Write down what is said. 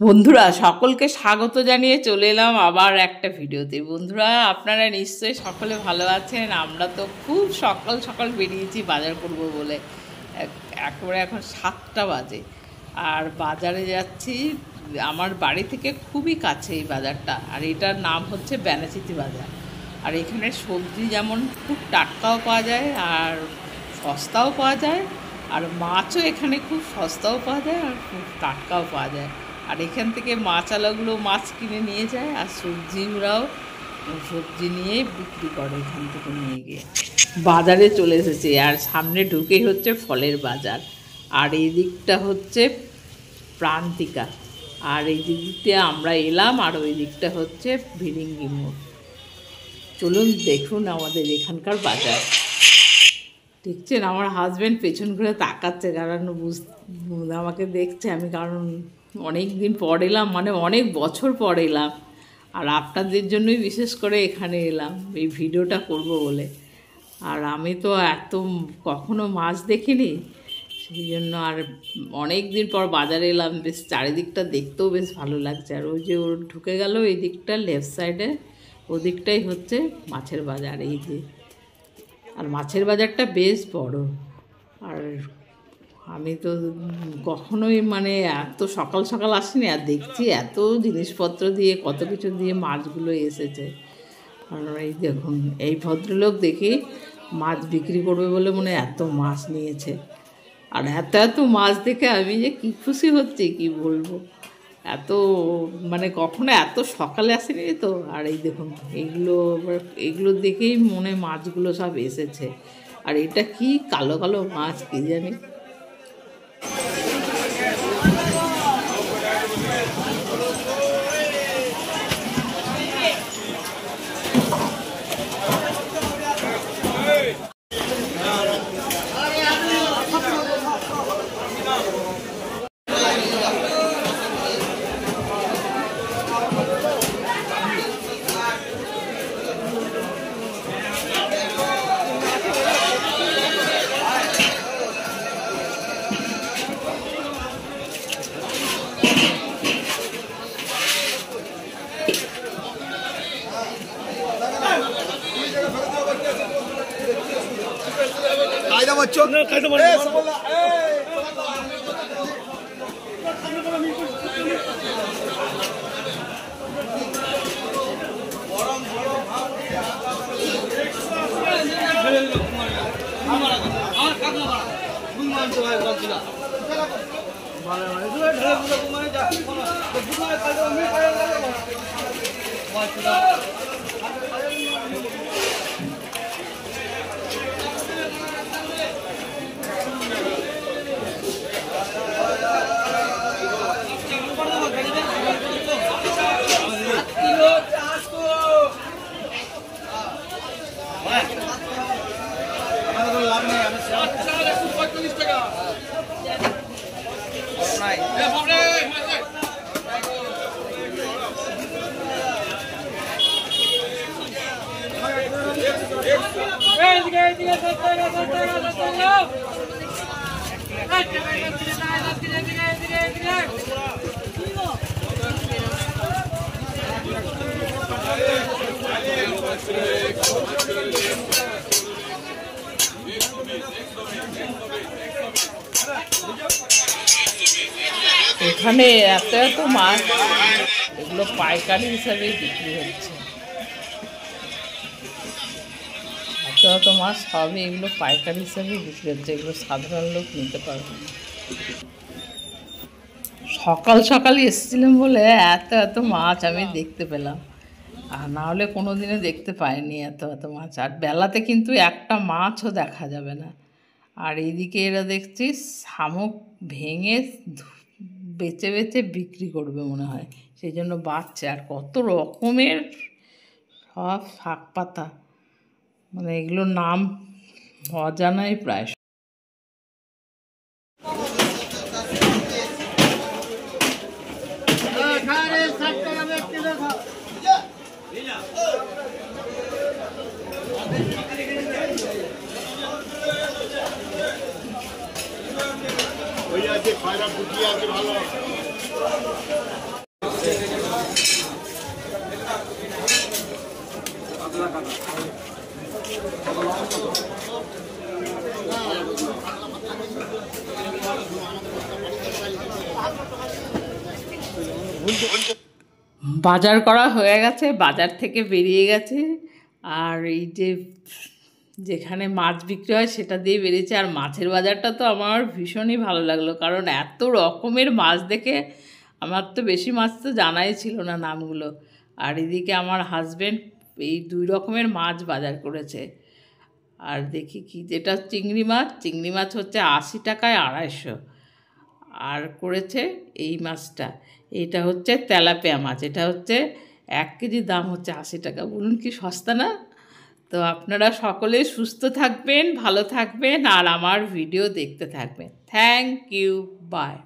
বন্ধুরা সকলকে স্বাগত জানিয়ে চলে এলাম আবার একটা ভিডিওতে। বন্ধুরা আপনারা নিশ্চয়ই সকলে ভালো আছেন। আমরা তো খুব সকাল সকাল বেরিয়েছি বাজার করব বলে। একেবারে এখন 7টা বাজে আর বাজারে যাচ্ছি। আমার বাড়ি থেকে খুবই কাছে এই বাজারটা, আর এটার নাম হচ্ছে ব্যানাচিতি বাজার। আর এখানে সবজি যেমন খুব টাটকাও পাওয়া যায় আর সস্তাও পাওয়া যায়, আর মাছও এখানে খুব সস্তাও পাওয়া যায় আর খুব টাটকাও পাওয়া যায়। আর এখান থেকে মাছওয়ালাগুলো মাছ কিনে নিয়ে যায়, আর সবজিরাও সবজি নিয়ে বিক্রি করে এখান থেকে নিয়ে গিয়ে। বাজারে চলে এসেছে, আর সামনে ঢুকেই হচ্ছে ফলের বাজার, আর এই দিকটা হচ্ছে প্রান্তিকা, আর এই দিকটা আমরা এলাম, আর ওই দিকটা হচ্ছে ভিরিঙ্গি মোড়। চলুন দেখুন আমাদের এখানকার বাজার। দেখছেন আমার হাজব্যান্ড পেছন ঘুরে তাকাচ্ছে, কারণ আমাকে দেখছে আমি, কারণ অনেক দিন পর এলাম, মানে অনেক বছর পর এলাম, আর আপনাদের জন্যই বিশেষ করে এখানে এলাম এই ভিডিওটা করব বলে। আর আমি তো এত কখনো মাছ দেখিনি, সেই জন্য আর অনেক দিন পর বাজারে এলাম। বেশ চারিদিকটা দেখতেও বেশ ভালো লাগছে। আর ওই যে ওর ঢুকে গেল এই দিকটা লেফট সাইডে, ওদিকটাই হচ্ছে মাছের বাজার। এই যে, আর মাছের বাজারটা বেশ বড়। আর আমি তো কখনোই মানে এত সকাল সকাল আসিনি, আর দেখছি এত জিনিসপত্র দিয়ে কত কিছু দিয়ে মাছগুলো এসেছে। আর এই দেখুন এই ভদ্রলোক দেখি মাছ বিক্রি করবে বলে মনে এত মাছ নিয়েছে। আর এত এত মাছ দেখে আমি যে কী খুশি হচ্ছে কি বলবো, এত মানে কখনো এত সকালে আসেনি তো। আর এই দেখুন এগুলো দেখেই মনে মাছগুলো সব এসেছে। আর এটা কি কালো কালো মাছ কি জানি। এখানে এত এত মাছ, এগুলো পাইকারি হিসাবে বিক্রি হচ্ছে। এত এত মাছ সবই এগুলো পাইকারি হিসাবে বিক্রি হচ্ছে, এগুলো সাধারণ লোক নিতে পারবে না। সকাল সকাল এসেছিলাম বলে এত এত মাছ আমি দেখতে পেলাম, আর না হলে কোনো দিনে দেখতে পাইনি এত এত মাছ। আর বেলাতে কিন্তু একটা মাছও দেখা যাবে না। আর এইদিকে এরা দেখছি শামুক ভেঙে বেচে বেচে বিক্রি করবে মনে হয়, সেই জন্য বাড়ছে। আর কত রকমের সব শাক পাতা, মানে এগুলোর নাম অজানাই প্রায়। আছে, খয়রা ফুটি আছে ভালো। বাজার করা হয়ে গেছে, বাজার থেকে বেরিয়ে গেছে। আর এই যে যেখানে মাছ বিক্রি হয় সেটা দিয়ে বেরিয়েছে। আর মাছের বাজারটা তো আমার ভীষণই ভালো লাগলো, কারণ এত রকমের মাছ দেখে আমার তো বেশি মাছ তো জানাই ছিল না নামগুলো। আর এদিকে আমার হাজব্যান্ড এই 2 রকমের মাছ বাজার করেছে। আর দেখি কি, যেটা চিংড়ি মাছ হচ্ছে 80 টাকায় 250। আর করেছে এই মাছটা, এটা হচ্ছে তেলাপিয়া মাছ, এটা হচ্ছে 1 কেজির দাম হচ্ছে 80 টাকা। বলুন কি সস্তা না? তো আপনারা সকলে সুস্থ থাকবেন, ভালো থাকবেন, আর আমার ভিডিও দেখতে থাকবেন। Thank you, by.